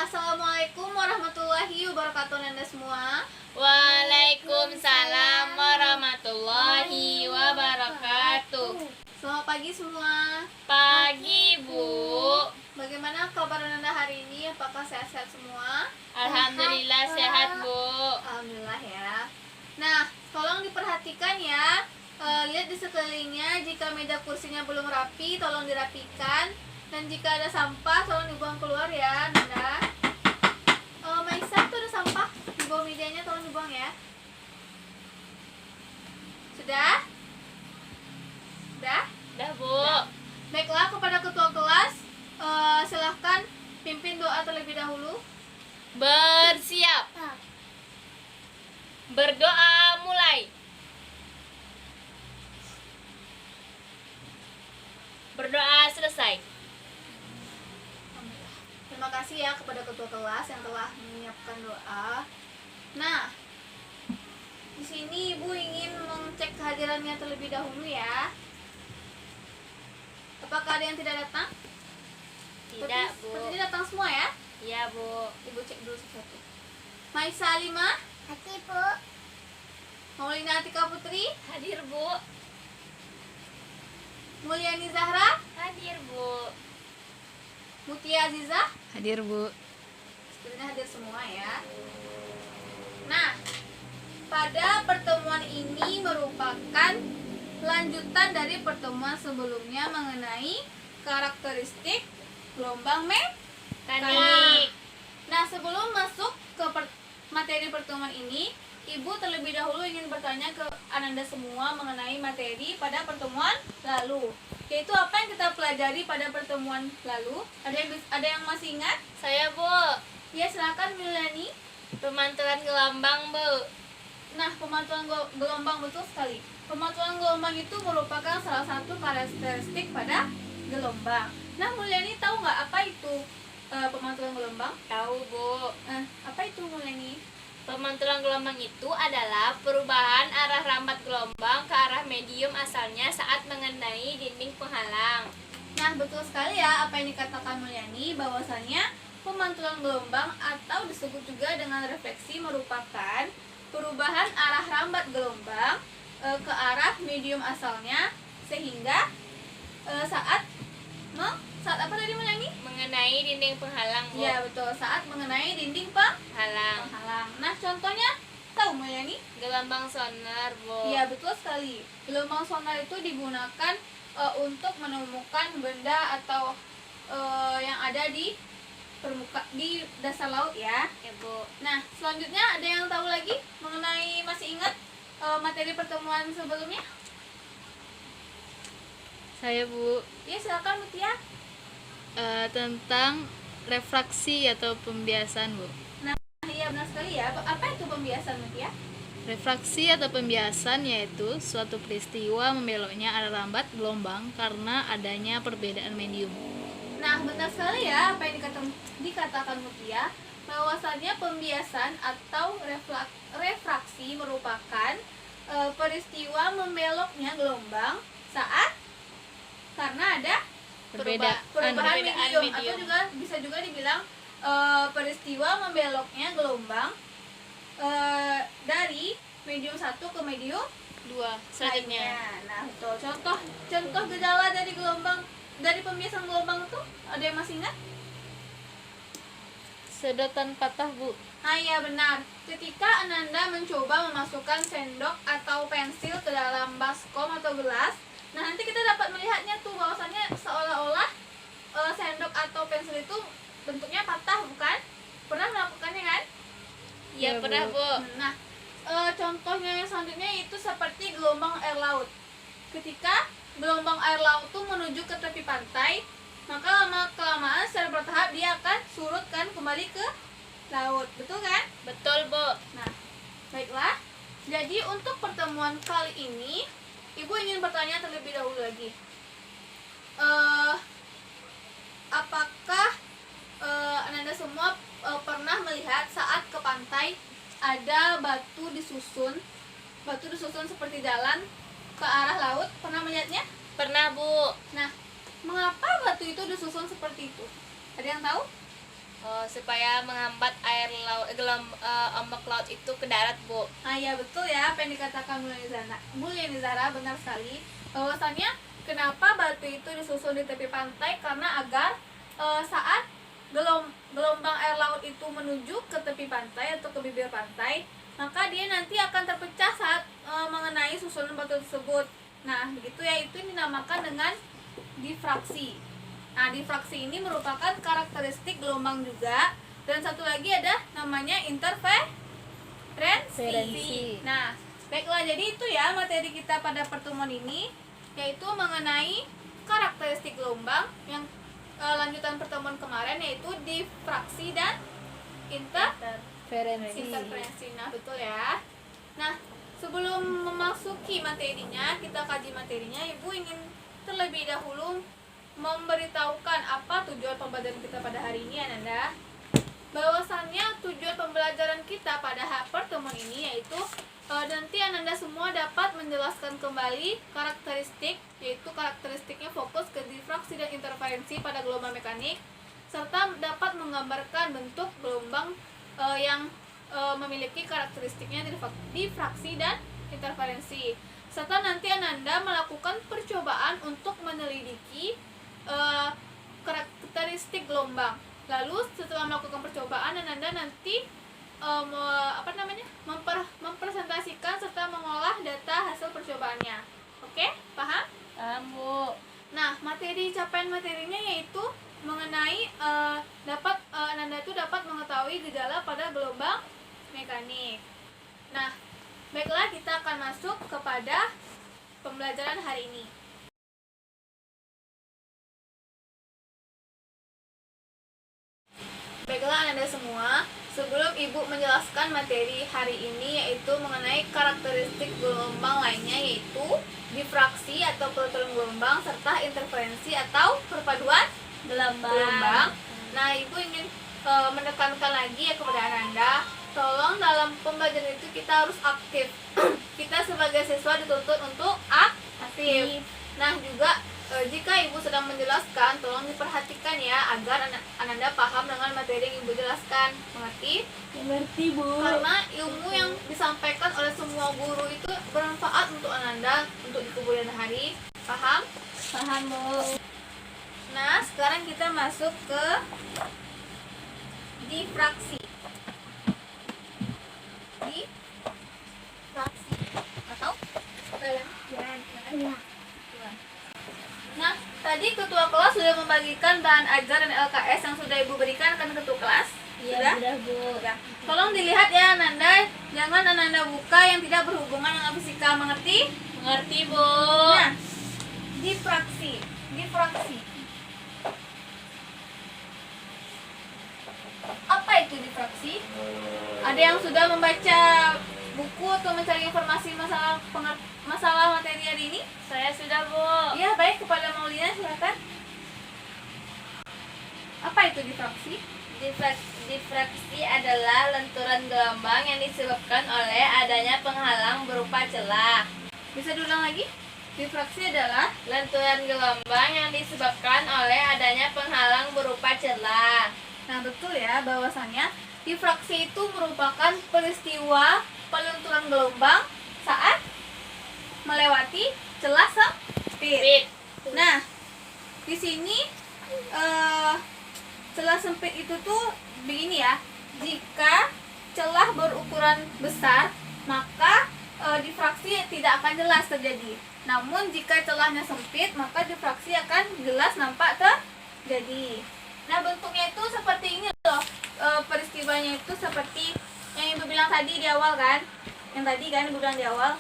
Assalamualaikum warahmatullahi wabarakatuh Anda semua. Waalaikumsalam warahmatullahi wabarakatuh. Selamat pagi semua. Pagi, Bu. Bagaimana kabar Anda hari ini? Apakah sehat-sehat semua? Alhamdulillah sehat, Bu. Alhamdulillah ya. Nah, tolong diperhatikan ya. Lihat di sekelilingnya, jika meja kursinya belum rapi, tolong dirapikan. Dan jika ada sampah, tolong dibuang keluar ya, Nanda. Maisa, tuh ada sampah di bawah mejanya, tolong dibuang ya. Sudah? Sudah? Dah, Bu. Baiklah, kepada ketua kelas, silahkan pimpin doa terlebih dahulu. Bersiap. Berdoa mulai. Berdoa selesai. Alhamdulillah. Terima kasih ya kepada ketua kelas yang telah menyiapkan doa. Nah, di sini Ibu ingin mengecek kehadirannya terlebih dahulu ya. Apakah ada yang tidak datang? Tidak, Bu. Sepertinya datang semua ya. Iya, Bu. Ibu cek dulu satu. Maisa Lima, Hati, Bu. Maulina Atika Putri, Hadir, Bu. Mulyani Zahra, Hadir, Bu. Mutia Aziza. Hadir, Bu. Sebenarnya hadir semua ya. Nah, pada pertemuan ini merupakan lanjutan dari pertemuan sebelumnya mengenai karakteristik gelombang mekanik. Nah, sebelum masuk ke materi pertemuan ini, Ibu terlebih dahulu ingin bertanya ke Ananda semua mengenai materi pada pertemuan lalu. Yaitu apa yang kita pelajari pada pertemuan lalu? Ada yang masih ingat? Saya, Bu. Ya, silakan Milani. Pemantulan gelombang, Bu. Nah, pemantulan gelombang betul sekali. Pemantulan gelombang itu merupakan salah satu karakteristik pada gelombang. Nah, Mulyani tahu nggak apa itu pemantulan gelombang? Tahu, Bu. Apa itu Mulyani? Pemantulan gelombang itu adalah perubahan arah rambat gelombang ke arah medium asalnya saat mengenai dinding penghalang. Nah, betul sekali ya apa yang dikatakan Mulyani, bahwasanya pemantulan gelombang atau disebut juga dengan refleksi merupakan perubahan arah rambat gelombang ke arah medium asalnya sehingga saat apa tadi Mulyani? Mengenai dinding penghalang, Bu. Ya, betul, saat mengenai dinding penghalang. Halang. Nah, contohnya tahu Mulyani? Gelombang sonar, Bu. Iya, betul sekali. Gelombang sonar itu digunakan untuk menemukan benda atau yang ada di di dasar laut ya. Ya, Bu. Nah, selanjutnya ada yang tahu lagi mengenai, masih ingat materi pertemuan sebelumnya? Saya, Bu. Ya, silakan Mutia. Tentang refraksi atau pembiasan, Bu. Nah, iya benar sekali ya. Apa itu pembiasan Mutia? Refraksi atau pembiasan yaitu suatu peristiwa membeloknya arah rambat gelombang karena adanya perbedaan medium. Nah, benar sekali ya apa yang dikatakan Mutia, bahwasannya pembiasan atau refraksi merupakan peristiwa membeloknya gelombang saat karena ada perubahan medium, atau juga bisa juga dibilang peristiwa membeloknya gelombang dari medium 1 ke medium 2 selanjutnya. lainnya. Nah, betul. Contoh gejala dari pembiasan gelombang itu ada yang masih ingat? Sedotan patah, Bu. Nah, iya benar. Ketika Ananda mencoba memasukkan sendok atau pensil ke dalam baskom atau gelas, nah nanti kita dapat melihatnya tuh bahwasannya seolah-olah sendok atau pensil itu bentuknya patah, bukan? Pernah melakukannya kan? Ya, Ya, pernah, Bu. Bu. Nah, contohnya yang selanjutnya itu seperti gelombang air laut. Ketika gelombang air laut tuh menuju ke tepi pantai, maka lama-kelamaan secara bertahap dia akan surut kan kembali ke laut, betul kan? Betul, Bu. Nah, baiklah. Jadi untuk pertemuan kali ini, Ibu ingin bertanya terlebih dahulu lagi. Apakah Ananda semua pernah melihat saat ke pantai ada batu disusun seperti jalan ke arah laut? Pernah melihatnya? Pernah, Bu. Nah, mengapa batu itu disusun seperti itu? Ada yang tahu? supaya menghambat ombak laut itu ke darat, Bu. Nah ya betul ya apa yang dikatakan Bu Liani Zara, benar sekali bahwasannya kenapa batu itu disusun di tepi pantai, karena agar saat gelombang air laut itu menuju ke tepi pantai atau ke bibir pantai, maka dia nanti akan terpecah saat mengenai susunan batu tersebut. Nah begitu ya, itu dinamakan dengan difraksi. Nah difraksi ini merupakan karakteristik gelombang juga. Dan satu lagi ada namanya interferensi. Nah baiklah, jadi itu ya materi kita pada pertemuan ini, yaitu mengenai karakteristik gelombang yang lanjutan pertemuan kemarin, yaitu difraksi dan interferensi. Nah betul ya. Nah sebelum memasuki materinya, kita kaji materinya, Ibu ingin terlebih dahulu memberitahukan apa tujuan pembelajaran kita pada hari ini, Ananda. Bahwasannya tujuan pembelajaran kita pada pertemuan ini yaitu nanti Ananda semua dapat menjelaskan kembali karakteristik, yaitu karakteristiknya fokus ke difraksi dan interferensi pada gelombang mekanik, serta dapat menggambarkan bentuk gelombang yang memiliki karakteristiknya difraksi dan interferensi, serta nanti Ananda melakukan percobaan untuk menyelidiki karakteristik gelombang. Lalu setelah melakukan percobaan, Ananda nanti mempresentasikan serta mengolah data hasil percobaannya. Oke, paham? Paham, Bu. Nah, capaian materinya yaitu mengenai Ananda itu dapat mengetahui gejala pada gelombang mekanik. Nah, baiklah, kita akan masuk kepada pembelajaran hari ini. Baiklah Anda semua, sebelum Ibu menjelaskan materi hari ini, yaitu mengenai karakteristik gelombang lainnya, yaitu difraksi atau peraturan gelombang serta interferensi atau perpaduan gelombang. Nah Ibu ingin menekankan lagi ya kepada Ananda, tolong dalam pembelajaran itu kita harus aktif. Kita sebagai siswa dituntut untuk aktif. Nah juga jika Ibu sedang menjelaskan, tolong diperhatikan ya agar Ananda paham dengan materi yang Ibu jelaskan. Mengerti? Mengerti, Bu. Karena ilmu yang disampaikan oleh semua guru itu bermanfaat untuk Ananda untuk di kemudian hari. Paham? Paham, Bu. Nah, sekarang kita masuk ke difraksi. Difraksi atau Nah, tadi ketua kelas sudah membagikan bahan ajar dan LKS yang sudah Ibu berikan kan ketua kelas? Iya, sudah, Bu. Sudah. Tolong dilihat ya Ananda, jangan Ananda buka yang tidak berhubungan dengan fisika, mengerti? Mengerti, Bu. Nah, difraksi. Apa itu difraksi? Ada yang sudah membaca buku atau mencari informasi masalah materi hari ini? Saya sudah, Bu. Ya, baik, kepada Maulina silakan. Apa itu difraksi? Difraksi adalah lenturan gelombang yang disebabkan oleh adanya penghalang berupa celah. Bisa diulang lagi? Difraksi adalah Lenturan gelombang yang disebabkan oleh adanya penghalang berupa celah. Nah, betul ya bahwasannya difraksi itu merupakan peristiwa pelenturan gelombang saat melewati celah sempit. Nah, di sini celah sempit itu tuh begini ya. Jika celah berukuran besar, maka difraksi tidak akan jelas terjadi. Namun jika celahnya sempit, maka difraksi akan jelas nampak terjadi. Nah, bentuknya itu seperti ini loh. Peristiwanya itu seperti yang Ibu bilang tadi di awal kan. Yang tadi kan Ibu bilang di awal,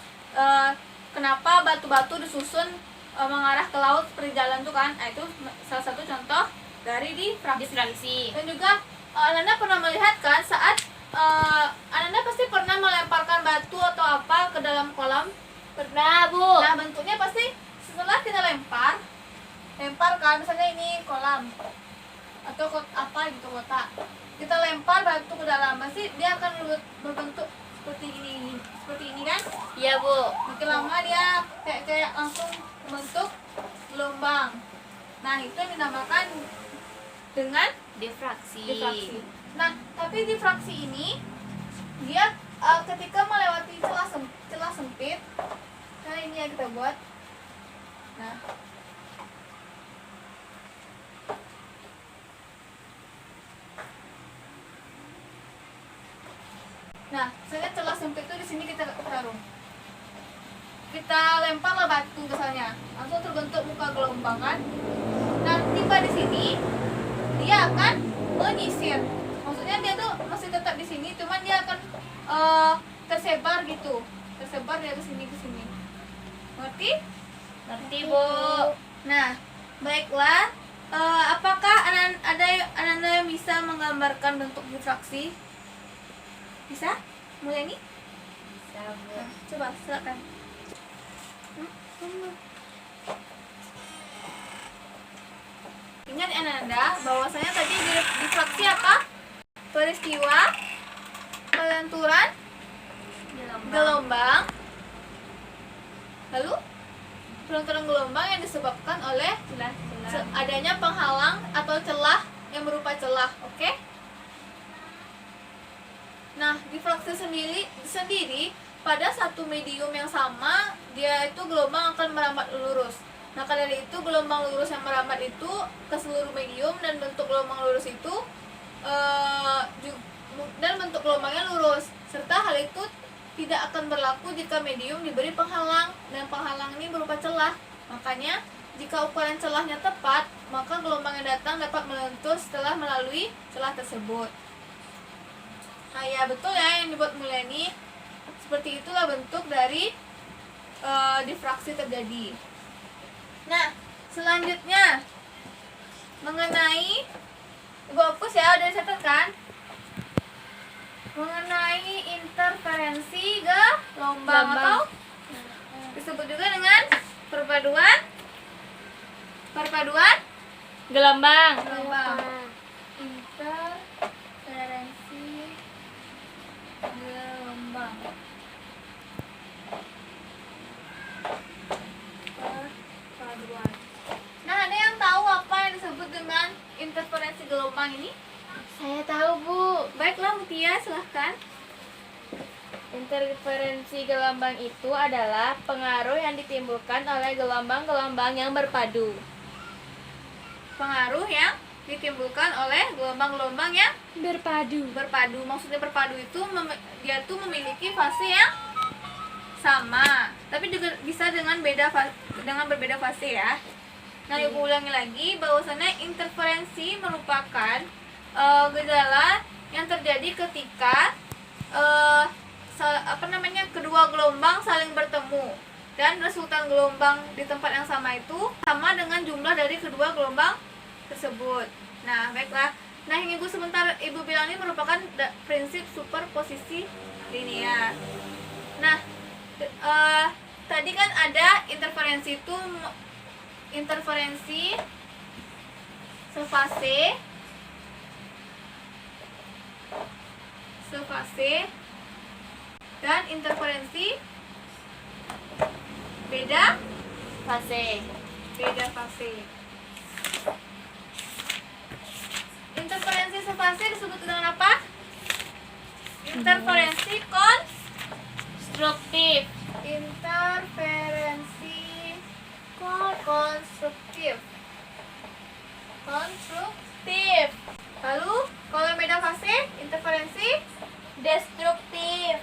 kenapa batu-batu disusun mengarah ke laut seperti jalan tuh kan. Nah, itu salah satu contoh dari difraksi. Dan juga Ananda pernah melihat kan saat Ananda pasti pernah melemparkan batu atau apa ke dalam kolam. Pernah, Bu. Nah, bentuknya pasti setelah kita lempar kan, misalnya ini kolam atau apa gitu kotak, kita lempar batu ke dalam, pasti dia akan berbentuk seperti ini kan? Iya, Bu. Makin lama dia kayak langsung membentuk gelombang. Nah, itu yang dinamakan dengan Difraksi. Nah, tapi difraksi ini dia ketika melewati celah sempit, nah ini yang kita buat. Nah, misalnya celah sempit itu di sini kita taruh. Kita lemparlah batu misalnya, langsung terbentuk muka gelombang kan. Nah, tiba di sini dia akan menyisir. Maksudnya dia tuh masih tetap di sini, cuman dia akan tersebar gitu. Tersebar dari sini ke sini. Ngerti? Ngerti, Bu. Nah, baiklah. Apakah Ananda yang bisa menggambarkan bentuk difraksi? Bisa? Mulai nih? Bisa, Bu. Nah, coba silakan. Ingat Ananda bahwasanya tadi difraksi apa? Peristiwa pelenturan gelombang. Lalu pelenturan gelombang yang disebabkan oleh adanya penghalang atau celah yang berupa celah, oke? Nah, difraksi sendiri pada satu medium yang sama, dia itu gelombang akan merambat lurus. Maka dari itu gelombang lurus yang merambat itu ke seluruh medium, dan bentuk gelombang lurus itu dan bentuk gelombangnya lurus. Serta hal itu tidak akan berlaku jika medium diberi penghalang, dan penghalang ini berupa celah. Makanya jika ukuran celahnya tepat, maka gelombang yang datang dapat melentur setelah melalui celah tersebut. Nah ya, betul ya yang dibuat mulia ini. Seperti itulah bentuk dari difraksi terjadi. Nah, selanjutnya mengenai, Ibu hapus ya, udah dicatat kan? Mengenai interferensi gelombang atau disebut juga dengan perpaduan Gelombang. Interferensi gelombang. Perpaduan. Nah, ada yang tahu apa yang disebut dengan interferensi gelombang ini? Saya tahu, Bu. Baiklah, Mutia, silahkan. Interferensi gelombang itu adalah pengaruh yang ditimbulkan oleh gelombang-gelombang yang berpadu. Pengaruh yang ditimbulkan oleh gelombang-gelombang yang Berpadu. Maksudnya berpadu itu dia tuh memiliki fase yang sama, tapi juga bisa dengan berbeda fase ya. Nah, Ibu ulangi lagi bahwasannya interferensi merupakan gejala yang terjadi ketika kedua gelombang saling bertemu, dan resultan gelombang di tempat yang sama itu sama dengan jumlah dari kedua gelombang tersebut. Nah, baiklah. Nah, yang Ibu bilang ini merupakan prinsip superposisi linear. Nah, tadi kan ada interferensi sefase dan interferensi beda fase. Interferensi sefase disebut dengan apa? Interferensi konstruktif. Lalu kalau yang beda fase, interferensi destruktif.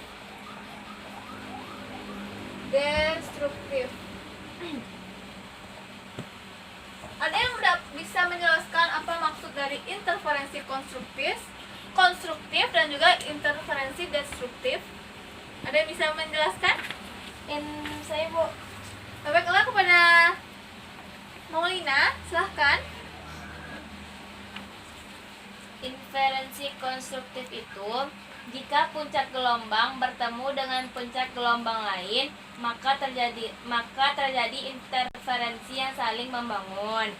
Ada yang bisa menjelaskan apa maksud dari interferensi konstruktif dan juga interferensi destruktif? Ada yang bisa menjelaskan? Saya, Bu. Baiklah, kepada Maulina, silahkan. Interferensi konstruktif itu jika puncak gelombang bertemu dengan puncak gelombang lain, maka terjadi interferensi yang saling membangun.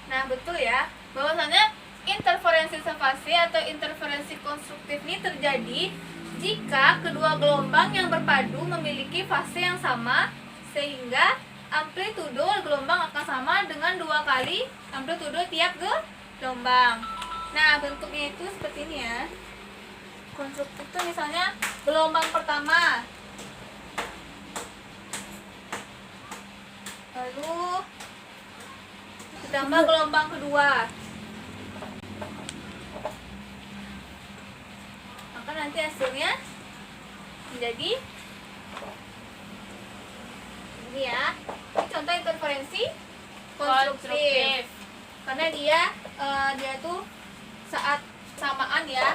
Nah, betul ya, bahwasanya interferensi sefase atau interferensi konstruktif ini terjadi jika kedua gelombang yang berpadu memiliki fase yang sama, sehingga amplitudo gelombang akan sama dengan 2 kali amplitudo tiap gelombang. Nah, bentuknya itu seperti ini ya. Konstruktif itu misalnya gelombang pertama, lalu ditambah gelombang kedua, maka nanti hasilnya menjadi ini ya. Ini contoh interferensi konstruktif karena dia tuh saat samaan ya.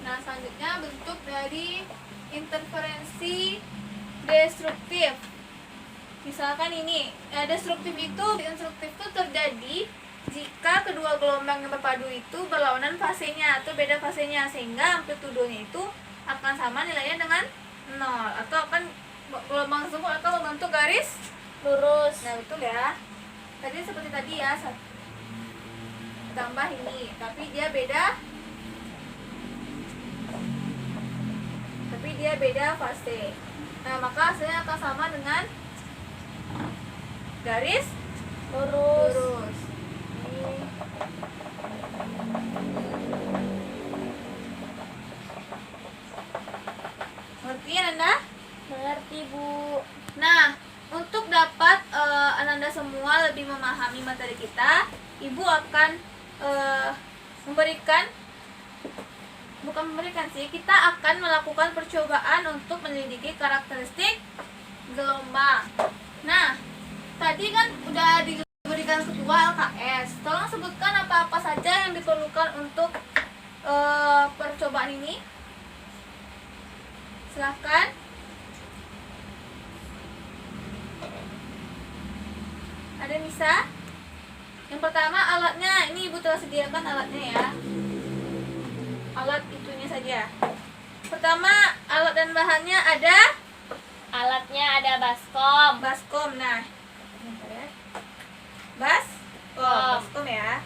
Nah, selanjutnya bentuk dari interferensi destruktif. Misalkan ini, destruktif itu terjadi jika kedua gelombang yang berpadu itu berlawanan fasenya atau beda fasenya, sehingga amplitudenya itu akan sama nilainya dengan 0 atau akan gelombang tersebut akan membentuk garis lurus. Nah, betul ya. Tadi seperti tadi ya, tambah ini, tapi dia beda fase. Nah, maka hasilnya akan sama dengan garis lurus. Ngerti Ananda? Mengerti, Bu. Nah, untuk dapat Ananda semua lebih memahami materi kita, Ibu akan kita akan melakukan percobaan untuk menyelidiki karakteristik gelombang. Nah, tadi kan udah diberikan ketua LKS. Tolong sebutkan apa-apa saja yang diperlukan untuk percobaan ini. Silahkan. Ada yang bisa? Yang pertama alatnya, ini Ibu telah sediakan alatnya ya. Alat itunya saja. Pertama, alat dan bahannya ada Alatnya ada baskom. baskom. Nah, baskom ya.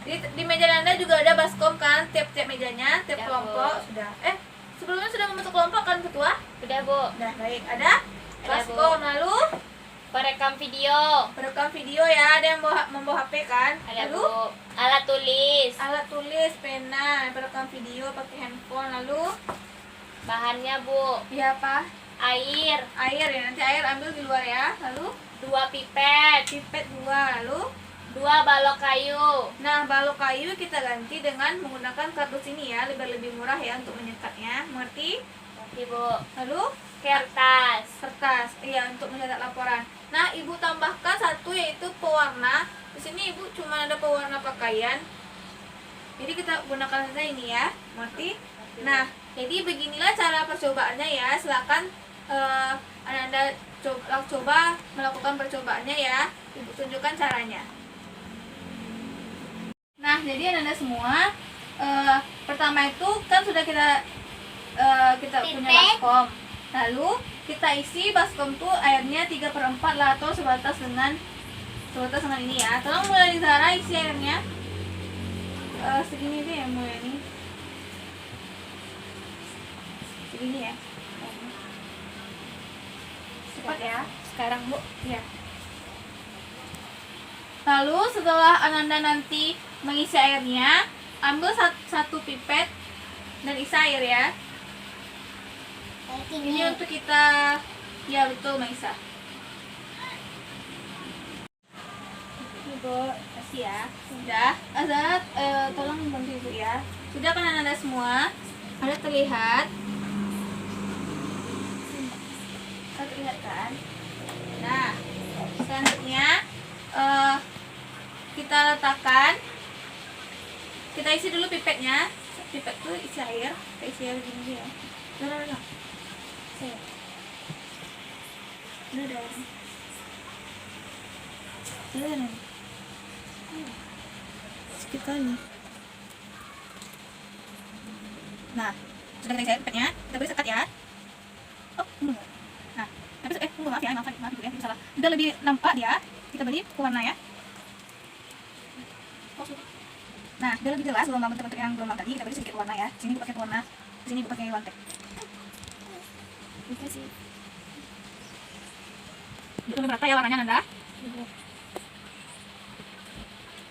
Di meja Anda juga ada baskom kan, tiap-tiap mejanya, tiap Ya, kelompok Bu. sudah. Sebelumnya sudah membentuk kelompok kan ketua? Sudah, Bu. Nah, baik. Ada baskom. Lalu Perekam video. perekam video ya, ada yang membawa HP kan? Ada, Lalu Bu. Alat tulis. alat tulis, pena, perekam video pakai handphone. Lalu Bahannya, Bu. ya apa? Air. Air ya, nanti air ambil di luar ya. Lalu 2 pipet. pipet 2. Lalu 2 balok kayu. nah, balok kayu kita ganti dengan menggunakan kardus ini ya, lebih murah ya untuk menyekatnya. Mengerti? Oke, Bu. Lalu Kertas. kertas, iya, untuk mencetak laporan. Nah, Ibu tambahkan satu yaitu pewarna. Di sini Ibu cuma ada pewarna pakaian. Jadi kita gunakan saja ini ya, mengerti? Nah, jadi beginilah cara percobaannya ya. Silakan Anda coba melakukan percobaannya ya. Ibu tunjukkan caranya. Nah, jadi Anda semua pertama itu kan sudah kita punya baskom. Lalu kita isi baskom tuh airnya 3/4 lah, atau sebatas dengan ini ya. Tolong mulai Zara isi airnya segini deh ya, mulai ini segini ya. Cepat ya. Sekarang, Bu. Ya. Lalu setelah Ananda nanti mengisi airnya, ambil satu pipet dan isi air ya. Ini untuk kita, ya betul Maisa. Ini Bu, kasih ya. Sudah. Azat, tolong bantu Ibu ya. Sudah kan Ananda semua? Ada terlihat? Terlihat kan? Nah, selanjutnya kita letakkan, kita isi dulu pipetnya. Pipet tuh isi air, kita isi air gini ya. Udah. Saya. Udah. Sedikit kali. Nah, sudah kita isi air pipetnya, kita beri sekat ya. Oh, tunggu. Nah, tunggu, maaf Ibu ya, salah. Udah lebih nampak dia, kita beri pewarna ya. Nah, biar lebih jelas bentuk-bentuk yang gelombang tadi, kita beri sedikit warna ya. Sini Ibu pakai warna, sini Ibu pakai wantek. Ini sih. Itu lebih merata ya warnanya Nanda.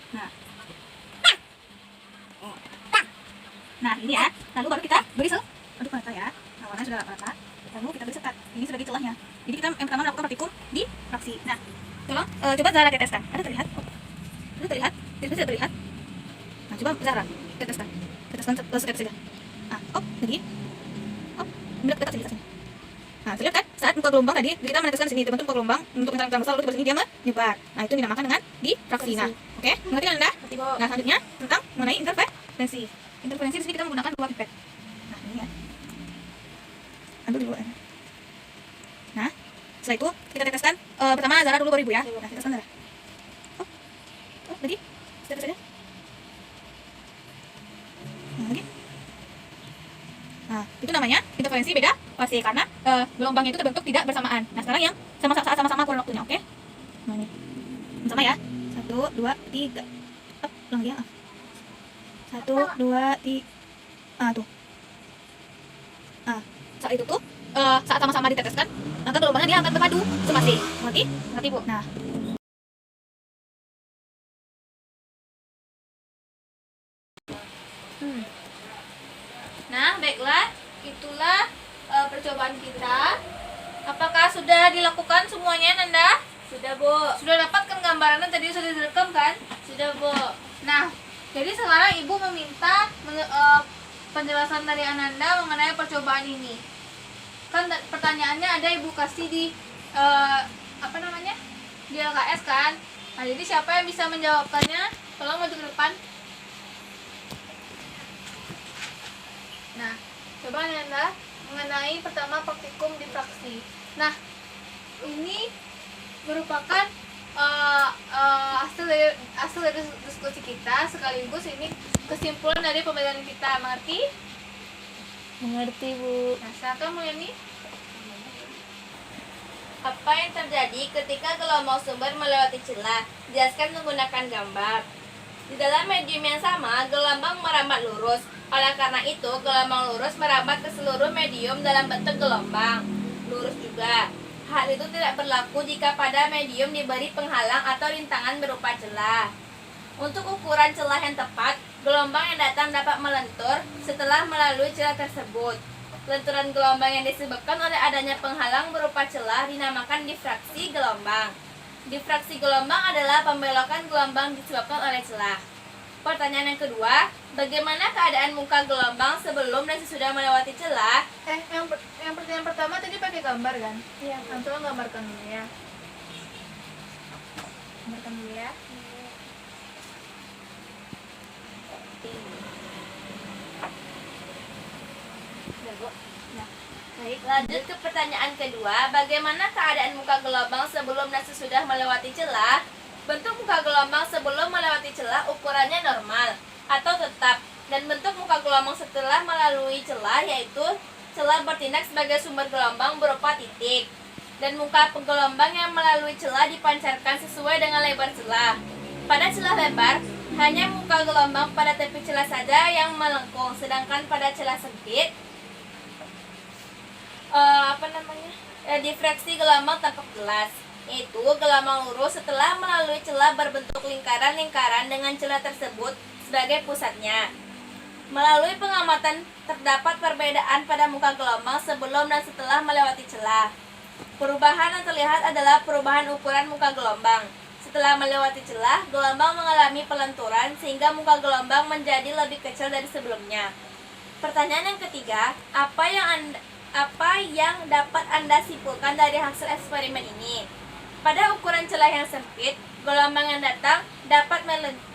Nah, Nah, ini ya. Lalu baru kita beri aduk rata ya. Nah, warnanya sudah rata. Lalu kita beri sekat. Ini sebagai celahnya. Jadi kita yang pertama melakukan praktikum di fraksi. Nah, tolong coba Zara teteskan. Ada terlihat? Ada terlihat? Tidak terlihat? Nah, coba Zara teteskan. Teteskan sekat saja. Nah, lagi. Dekat sini. Nah, terlihat kan? Saat muka gelombang tadi kita meneteskan di sini, terbentuk muka gelombang untuk yang besar, lalu di sini dia menyebar. Nah, itu dinamakan dengan diffraksi. Nah, oke, mengerti kan Anda? Nah, selanjutnya tentang mengenai interferensi. Interferensi di sini kita menggunakan dua pipet. Nah, ini ya. Ambil dulu airnya. Nah, setelah itu kita teteskan pertama Zara dulu baru Ibu ya. Nah, teteskan Zara. Lagi. Tetes saja. Nah, lagi. Nah, itu namanya interferensi beda fase karena gelombangnya itu terbentuk tidak bersamaan. Nah, sekarang yang sama-sama kurang waktunya, oke? Nah, ini. Sama ya. 1 2 3. Ulang ya. 1 2 3. Tuh. Saat itu tuh saat sama-sama diteteskan, maka gelombangnya dia akan berpadu semasi. Ngerti? Ngerti, Bu? Nah, Nah, baiklah, itulah percobaan kita. Apakah sudah dilakukan semuanya, Nanda? Sudah, Bu. Sudah dapatkan gambarannya tadi sudah direkam kan? Sudah, Bu. Nah, jadi sekarang Ibu meminta penjelasan dari Ananda mengenai percobaan ini. Kan pertanyaannya ada Ibu kasih di di LKS kan? Nah, jadi siapa yang bisa menjawabkannya? Tolong maju ke depan. Nah, coba Ananda mengenai pertama praktikum diffraksi. Nah, ini merupakan hasil dari diskusi kita, sekaligus ini kesimpulan dari pembelajaran kita. Mengerti? Mengerti, Bu. Nah, silakan Mulyani. Apa yang terjadi ketika gelombang sumber melewati celah? Jelaskan menggunakan gambar. Di dalam medium yang sama, gelombang merambat lurus. Oleh karena itu, gelombang lurus merambat ke seluruh medium dalam bentuk gelombang lurus juga. Hal itu tidak berlaku jika pada medium diberi penghalang atau rintangan berupa celah. Untuk ukuran celah yang tepat, gelombang yang datang dapat melentur setelah melalui celah tersebut. Lenturan gelombang yang disebabkan oleh adanya penghalang berupa celah dinamakan diffraksi gelombang. Diffraksi gelombang adalah pembelokan gelombang disebabkan oleh celah. Pertanyaan yang kedua, bagaimana keadaan muka gelombang sebelum dan sesudah melewati celah? Yang pertanyaan pertama tadi pakai gambar kan? Iya, Nah, tolong gambarkan dulu ya. Gambarkan dulu ya. Baik, lanjut ke pertanyaan kedua. Bagaimana keadaan muka gelombang sebelum dan sesudah melewati celah? Bentuk muka gelombang sebelum melewati celah ukurannya normal atau tetap, dan bentuk muka gelombang setelah melalui celah yaitu celah bertindak sebagai sumber gelombang berupa titik, dan muka gelombang yang melalui celah dipancarkan sesuai dengan lebar celah. Pada celah lebar, hanya muka gelombang pada tepi celah saja yang melengkung, sedangkan pada celah sempit diffraksi gelombang tampak jelas, yaitu gelombang lurus setelah melalui celah berbentuk lingkaran-lingkaran dengan celah tersebut sebagai pusatnya. Melalui pengamatan terdapat perbedaan pada muka gelombang sebelum dan setelah melewati celah. Perubahan yang terlihat adalah perubahan ukuran muka gelombang. Setelah melewati celah, gelombang mengalami pelenturan sehingga muka gelombang menjadi lebih kecil dari sebelumnya. Pertanyaan yang ketiga, apa yang dapat Anda simpulkan dari hasil eksperimen ini? Pada ukuran celah yang sempit, gelombang yang datang dapat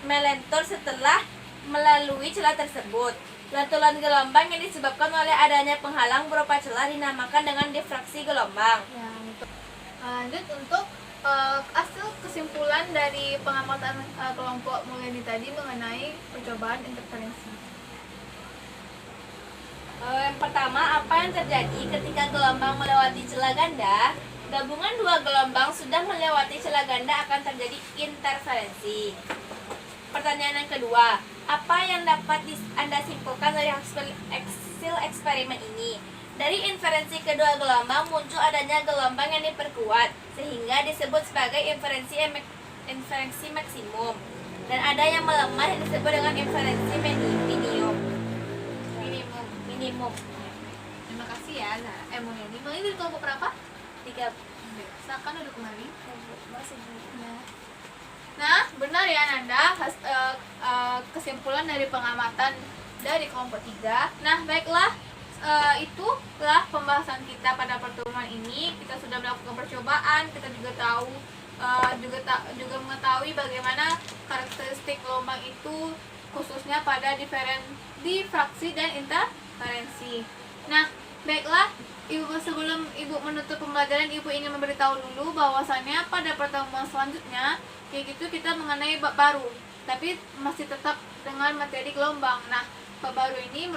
melentur setelah melalui celah tersebut. Lenturan gelombang yang disebabkan oleh adanya penghalang berupa celah dinamakan dengan diffraksi gelombang. Ya, lanjut untuk hasil kesimpulan dari pengamatan kelompok Mulyani tadi mengenai percobaan interferensi. Yang pertama, apa yang terjadi ketika gelombang melewati celah ganda? Gabungan dua gelombang sudah melewati celah ganda akan terjadi interferensi. Pertanyaan yang kedua, apa yang dapat Anda simpulkan dari hasil eksperimen ini? Dari inferensi kedua gelombang muncul adanya gelombang yang diperkuat, sehingga disebut sebagai inferensi maksimum. Dan ada yang melemah yang disebut dengan inferensi minimum. minimum. Terima kasih ya Zara. Mulyani. Mulyani dari kelompok berapa? 3. Silakan duduk kembali. Masih Nah, benar ya Nanda, kesimpulan dari pengamatan dari kelompok 3. Nah, baiklah, itulah pembahasan kita pada pertemuan ini. Kita sudah melakukan percobaan, kita juga tahu juga mengetahui bagaimana karakteristik gelombang itu khususnya pada difraksi dan interferensi. Nah, baiklah, Ibu, sebelum Ibu menutup pembelajaran, Ibu ingin memberitahu dulu bahwasannya pada pertemuan selanjutnya kayak gitu kita mengenai bab baru, tapi masih tetap dengan materi gelombang. Nah, bab baru ini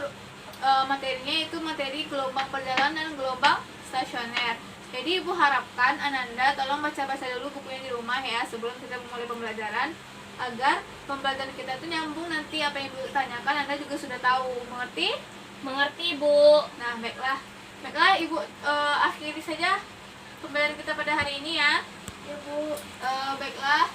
materinya itu materi gelombang perjalanan dan gelombang stasioner. Jadi Ibu harapkan Ananda tolong baca-baca dulu bukunya di rumah ya sebelum kita memulai pembelajaran, agar pembelajaran kita itu nyambung. Nanti apa yang Ibu tanyakan Anda juga sudah tahu. Mengerti? mengerti, Bu. Nah, baiklah Ibu, akhiri saja pembelajaran kita pada hari ini ya. Ya, Bu. Baiklah,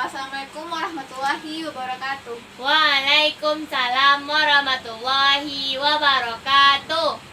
assalamualaikum warahmatullahi wabarakatuh. Waalaikumsalam warahmatullahi wabarakatuh.